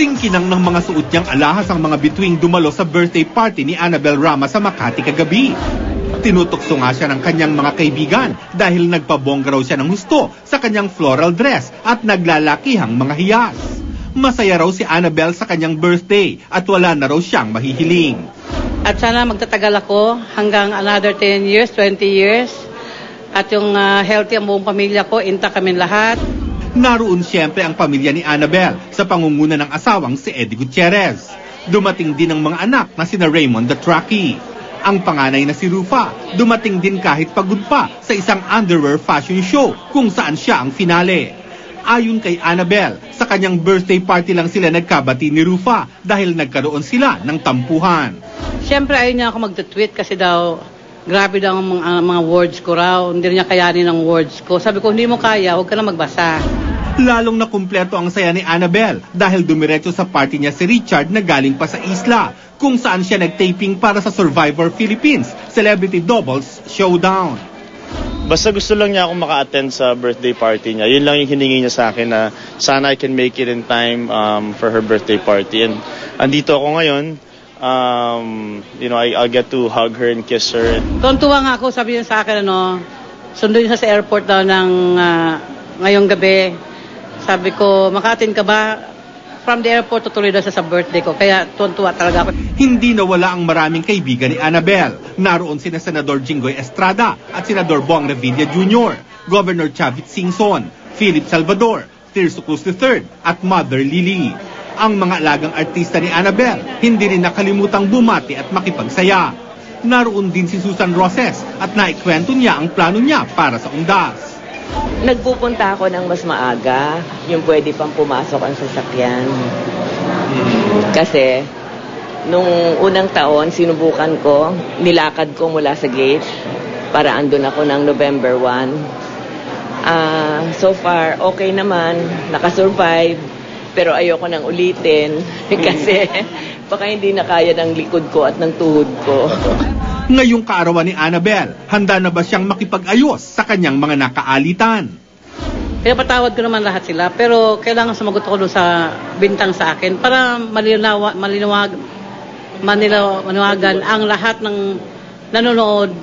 Singkinang ng mga suot niyang alahas ang mga bituing dumalo sa birthday party ni Annabel Rama sa Makati kagabi. Tinutokso nga siya ng kanyang mga kaibigan dahil nagpabongga raw siya ng husto sa kanyang floral dress at naglalakihang mga hiyas. Masaya raw si Annabel sa kanyang birthday at wala na raw siyang mahihiling. At sana magtatagal ako hanggang another 10 years, 20 years. At yung healthy ang buong pamilya ko, intact kami lahat. Naroon siyempre ang pamilya ni Annabel sa pangunguna ng asawang si Eddie Gutierrez. Dumating din ang mga anak na sina Raymond the Truckee. Ang panganay na si Rufa, dumating din kahit pagod pa sa isang underwear fashion show kung saan siya ang finale. Ayon kay Annabel, sa kanyang birthday party lang sila nagkabati ni Rufa dahil nagkaroon sila ng tampuhan. Siyempre ayaw niya ako mag-tweet kasi daw grabe daw ang mga words ko raw. Hindi niya kayanin ang words ko. Sabi ko, hindi mo kaya, huwag ka na magbasa. Lalong nakumpleto ang saya ni Annabel dahil dumiretso sa party niya si Richard na galing pa sa isla kung saan siya nag-taping para sa Survivor Philippines Celebrity Doubles Showdown. Basta gusto lang niya akong maka-attend sa birthday party niya. Yun lang yung hiningi niya sa akin na sana I can make it in time for her birthday party. And andito ako ngayon. I'll get to hug her and kiss her. Tuntua nga ako, sabi niya sa akin, sunduin siya sa airport daw ng ngayong gabi. Sabi ko, makatin ka ba? From the airport, tutuloy daw sa birthday ko. Kaya tuntua talaga ako. Hindi nawala ang maraming kaibigan ni Annabel. Naroon sina Senador Jinggoy Estrada at Senador Bong Revilla Jr., Governor Chavit Singson, Philip Salvador, Tirso Cruz III at Mother Lily. Ang mga alagang artista ni Annabel hindi rin nakalimutang bumati at makipagsaya. Naroon din si Susan Roses at naikwento niya ang plano niya para sa undas. Nagpupunta ako ng mas maaga, yung pwede pang pumasok ang sasakyan. Kasi nung unang taon, sinubukan ko, nilakad ko mula sa gate para andun ako ng November 1. So far, okay naman, nakasurvive. Pero ayoko nang ulitin kasi baka hindi na kaya ng likod ko at ng tuhod ko. Ngayong kaarawan ni Annabel, handa na ba siyang makipag-ayos sa kanyang mga nakaalitan? Pinapatawad ko naman lahat sila, pero kailangan sumagot ako doon sa bintang sa akin para maliwagan ang lahat ng nanonood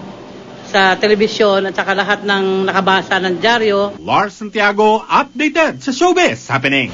sa telebisyon at saka lahat ng nakabasa ng dyaryo. Lars Santiago, updated sa Showbiz Happening.